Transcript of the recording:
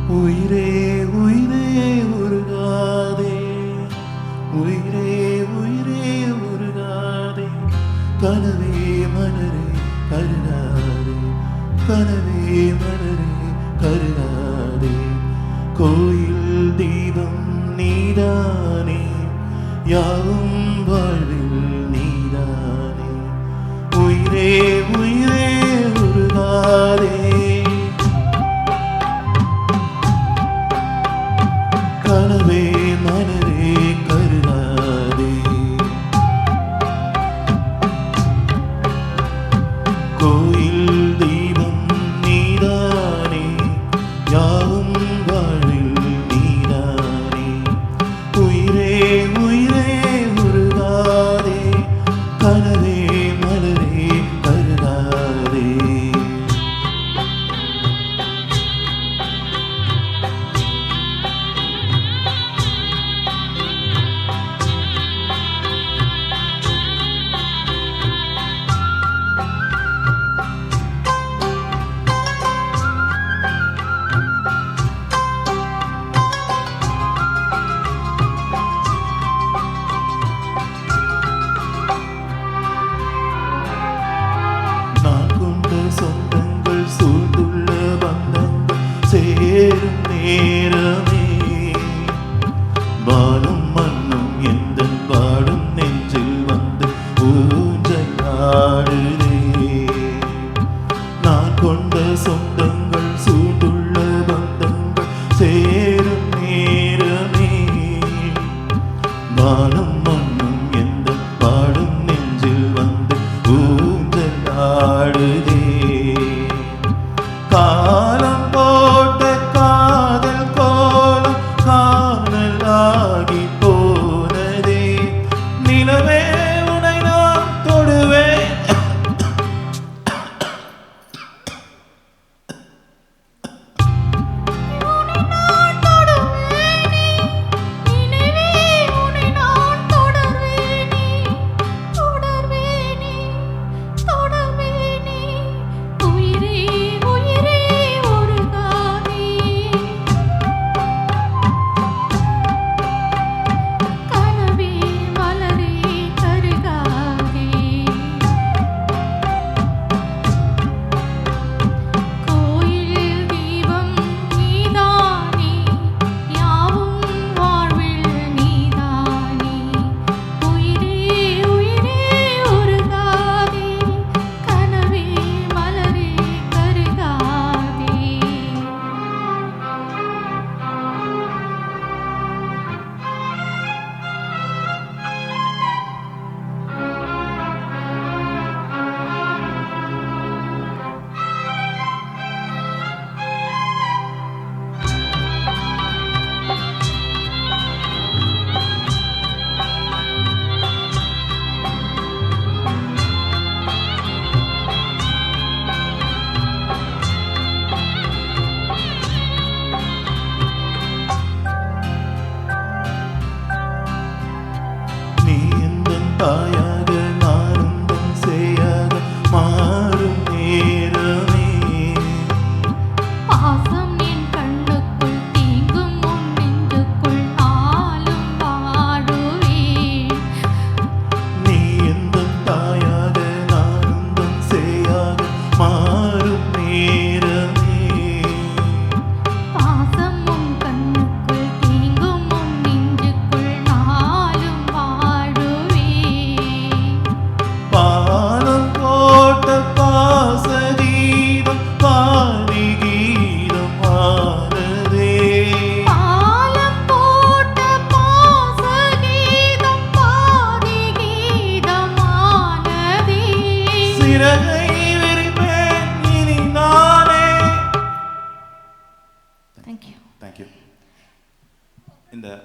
உயிரே உயிரே உருகாதே, உயிரே உயிரே உருகாதே, கனவே மலரே கருகாதே, கனவே மலரே கருகாதே. கோயில் தீபம் நீதானே, யாவும் வாழ்வில் நீதானே. உயிரே உயிரே உருகாதே, கனவே மலரே கருகாதே. கோயில் தீபம் நீதானே, யாவும் வாழ்வில் நீதானே. உயிரே உயிரே உருகாதே, கனவே மலரே கருகாதே. சொந்தங்கள் சூழ்ந்துள்ள பந்தங்கள் சேரும் நேரமே, வானும் மண்ணும் எந்த பாடும் நெஞ்சில் வந்து ஊஞ்சலாடுதே. நான் கொண்ட சொந்தங்கள் சூழ்ந்துள்ள பந்தங்கள் சேரும் நேரமே, வானும் மண்ணும் எந்த பாடும் நெஞ்சில் வந்து ஊஞ்சலாடுதே. காலம் போட்ட காதல் கோலம் காணலாகி போனதே. நிலவே உனை நான் தொடுவேன், தாயாக நானும் தன் சேயாக மாறும் நேரமே. பாசம் என் கண்ணுக்குள் தீங்கும் உன் நெஞ்சுக்குள் நாளும் வாழுவேன். நீ எந்த தாயாக நானும் தன் சேயாக மாறும் நேரமே. பாசம் உன் கண்ணுக்குள் தீங்கும் உன் நெஞ்சுக்குள் நாளும் வாழுவேன். பாலம் போட்ட பாசகீதம் பாதி கீதம் ஆனதே. பாலம் போட்ட பாசகீதம் பாதி கீதமானதே. சிறக